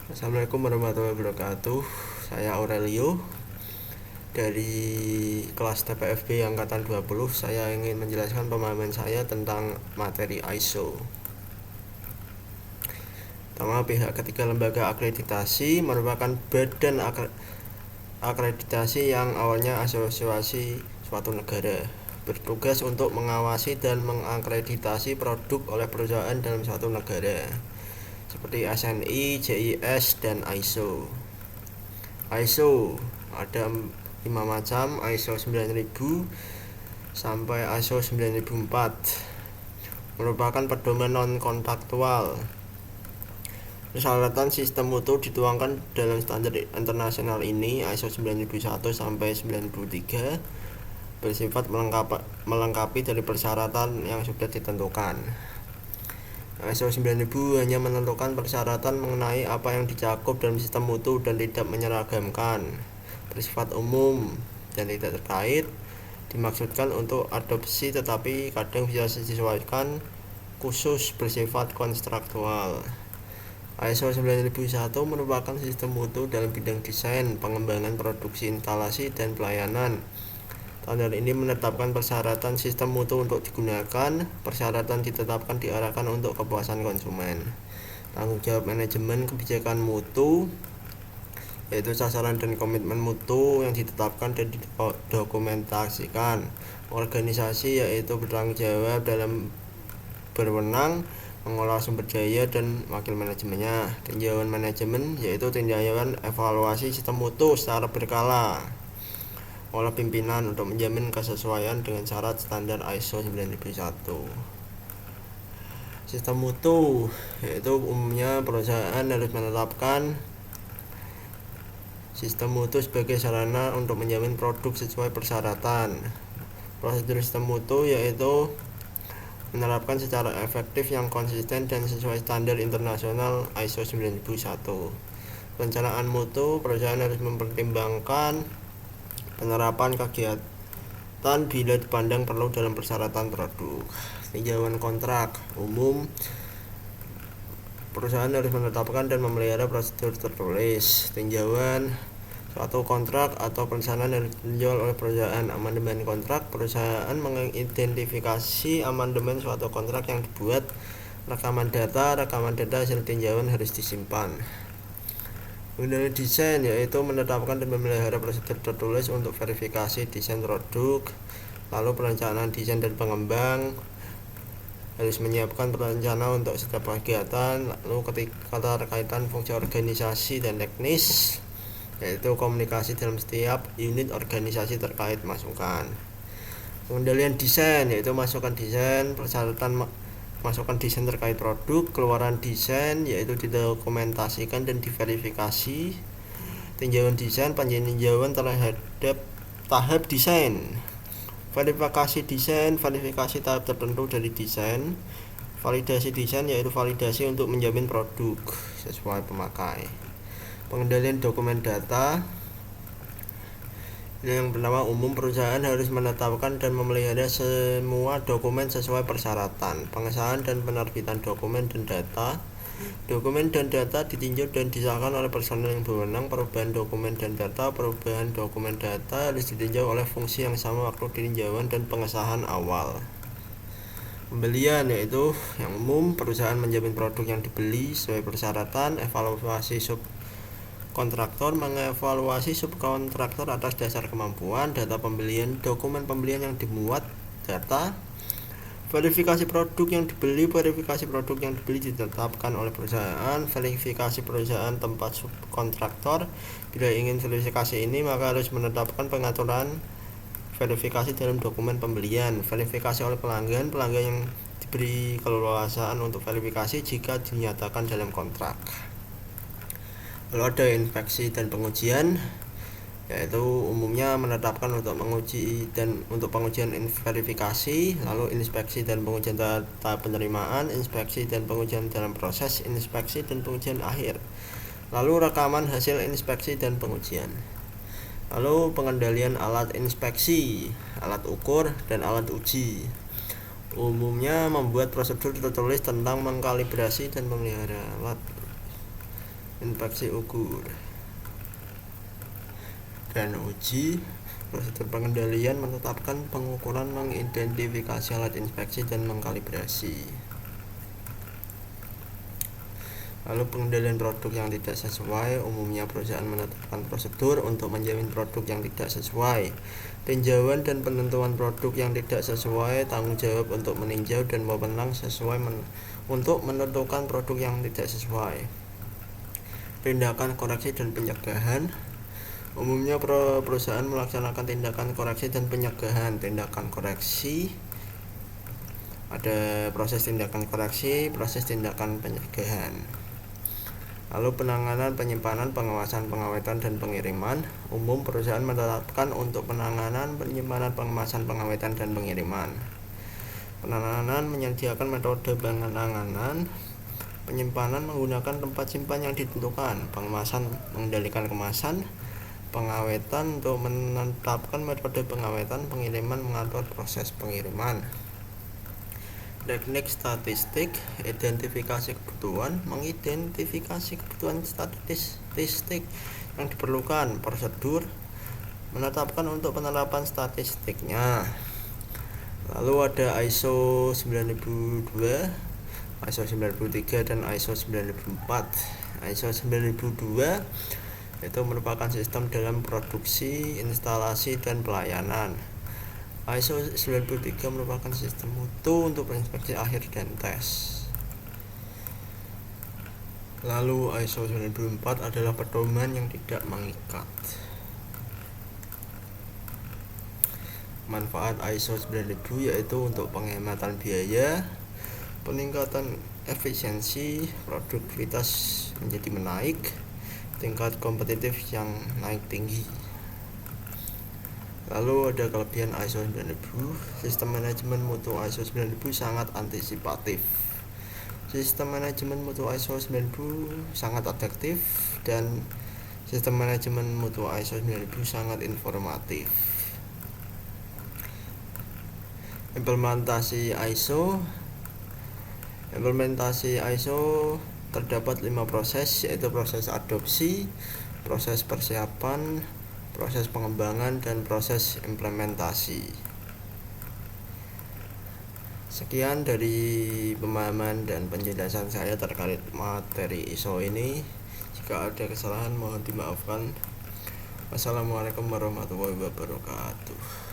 Assalamualaikum warahmatullahi wabarakatuh. Saya Aurelio dari kelas TPFB angkatan 20. Saya ingin menjelaskan pemahaman saya tentang materi ISO. Pertama, pihak ketiga lembaga akreditasi merupakan badan akreditasi yang awalnya asosiasi suatu negara, bertugas untuk mengawasi dan mengakreditasi produk oleh perusahaan dalam suatu negara, seperti SNI, JIS, dan ISO. ISO ada 5 macam: ISO 9000 sampai ISO 9004, merupakan pedoman non-kontaktual. Persyaratan sistem mutu dituangkan dalam standar internasional ini. ISO 9001 sampai 93 bersifat melengkapi dari persyaratan yang sudah ditentukan. ISO 9000 hanya menentukan persyaratan mengenai apa yang dicakup dalam sistem mutu dan tidak menyeragamkan, bersifat umum dan tidak terkait, dimaksudkan untuk adopsi tetapi kadang bisa disesuaikan, khusus bersifat kontraktual. ISO 9001 merupakan sistem mutu dalam bidang desain, pengembangan, produksi, instalasi, dan pelayanan. Standar ini menetapkan persyaratan sistem mutu untuk digunakan. Persyaratan ditetapkan diarahkan untuk kepuasan konsumen. Tanggung jawab manajemen kebijakan mutu, yaitu sasaran dan komitmen mutu yang ditetapkan dan didokumentasikan. Organisasi, yaitu bertanggung jawab dalam berwenang mengolah sumber daya dan wakil manajemennya. Tinjauan manajemen, yaitu tinjauan evaluasi sistem mutu secara berkala oleh pimpinan untuk menjamin kesesuaian dengan syarat standar ISO 9001. Sistem mutu, yaitu umumnya perusahaan harus menetapkan sistem mutu sebagai sarana untuk menjamin produk sesuai persyaratan. Prosedur sistem mutu yaitu menerapkan secara efektif yang konsisten dan sesuai standar internasional ISO 9001. Perencanaan mutu, perusahaan harus mempertimbangkan penerapan kegiatan bila dipandang perlu dalam persyaratan produk. Tinjauan kontrak umum, perusahaan harus menetapkan dan memelihara prosedur tertulis. Tinjauan suatu kontrak atau perencanaan yang ditinjau oleh perusahaan. Amandemen kontrak, perusahaan mengidentifikasi amandemen suatu kontrak yang dibuat. Rekaman data hasil tinjauan harus disimpan. Pengendalian desain, yaitu menetapkan dan memelihara prosedur tertulis untuk verifikasi desain produk. Lalu perencanaan desain dan pengembang harus menyiapkan perencana untuk setiap kegiatan. Lalu keterkaitan fungsi organisasi dan teknis, yaitu komunikasi dalam setiap unit organisasi terkait masukan. Pengendalian desain, yaitu masukan desain, persyaratan masukan desain terkait produk, keluaran desain, yaitu didokumentasikan dan diverifikasi. Tinjauan desain, peninjauan terhadap tahap desain. Verifikasi desain, verifikasi tahap tertentu dari desain. Validasi desain, yaitu validasi untuk menjamin produk sesuai pemakai. Pengendalian dokumen data. Yang pertama, umum perusahaan harus menetapkan dan memelihara semua dokumen sesuai persyaratan. Pengesahan dan penerbitan dokumen dan data. Dokumen dan data ditinjau dan disahkan oleh personel yang berwenang. Perubahan dokumen dan data harus ditinjau oleh fungsi yang sama waktu tinjauan dan pengesahan awal. Pembelian, yaitu yang umum perusahaan menjamin produk yang dibeli sesuai persyaratan. Evaluasi kontraktor, mengevaluasi subkontraktor atas dasar kemampuan. Data pembelian, dokumen pembelian yang dimuat data. Verifikasi produk yang dibeli ditetapkan oleh perusahaan. Verifikasi perusahaan tempat subkontraktor. Bila ingin verifikasi ini, maka harus menetapkan pengaturan verifikasi dalam dokumen pembelian. Verifikasi oleh pelanggan yang diberi keleluasaan untuk verifikasi jika dinyatakan dalam kontrak. Lalu ada inspeksi dan pengujian, yaitu umumnya menetapkan untuk menguji dan untuk pengujian verifikasi. Lalu inspeksi dan pengujian tahap penerimaan, inspeksi dan pengujian dalam proses, inspeksi dan pengujian akhir. Lalu rekaman hasil inspeksi dan pengujian. Lalu pengendalian alat inspeksi, alat ukur, dan alat uji. Umumnya membuat prosedur tertulis tentang mengkalibrasi dan memelihara alat inspeksi ukur, dan uji. Prosedur pengendalian menetapkan pengukuran, mengidentifikasi alat inspeksi, dan mengkalibrasi. Lalu pengendalian produk yang tidak sesuai. Umumnya perusahaan menetapkan prosedur untuk menjamin produk yang tidak sesuai. Tinjauan dan penentuan produk yang tidak sesuai. Tanggung jawab untuk meninjau dan wewenang untuk menentukan produk yang tidak sesuai. Tindakan koreksi dan pencegahan. Umumnya perusahaan melaksanakan tindakan koreksi dan pencegahan. Tindakan koreksi, ada proses tindakan koreksi, proses tindakan pencegahan. Lalu penanganan, penyimpanan, pengawasan, pengawetan, dan pengiriman. Umum perusahaan menetapkan untuk penanganan, penyimpanan, pengemasan, pengawetan, dan pengiriman. Penanganan menyediakan metode penanganan. Penyimpanan menggunakan tempat simpan yang ditentukan. Pengemasan mengendalikan kemasan. Pengawetan untuk menetapkan metode pengawetan. Pengiriman mengatur proses pengiriman. Teknik statistik, identifikasi kebutuhan, mengidentifikasi kebutuhan statistik yang diperlukan. Prosedur menetapkan untuk penerapan statistiknya. Lalu ada ISO 9002, ISO 9003, dan ISO 9004. ISO 9002 itu merupakan sistem dalam produksi, instalasi, dan pelayanan. ISO 93 merupakan sistem mutu untuk inspeksi akhir dan tes. Lalu ISO 94 adalah pedoman yang tidak mengikat. Manfaat ISO 9000 yaitu untuk penghematan biaya, peningkatan efisiensi, produktivitas menjadi menaik, tingkat kompetitif yang naik tinggi. Lalu ada kelebihan ISO 9000. Sistem manajemen mutu ISO 9000 sangat antisipatif. Sistem manajemen mutu ISO 9000 sangat adaptif, dan sistem manajemen mutu ISO 9000 sangat informatif. Implementasi ISO terdapat 5 proses, yaitu proses adopsi, proses persiapan, proses pengembangan, dan proses implementasi. Sekian dari pemahaman dan penjelasan saya terkait materi ISO ini. Jika ada kesalahan mohon dimaafkan. Wassalamualaikum warahmatullahi wabarakatuh.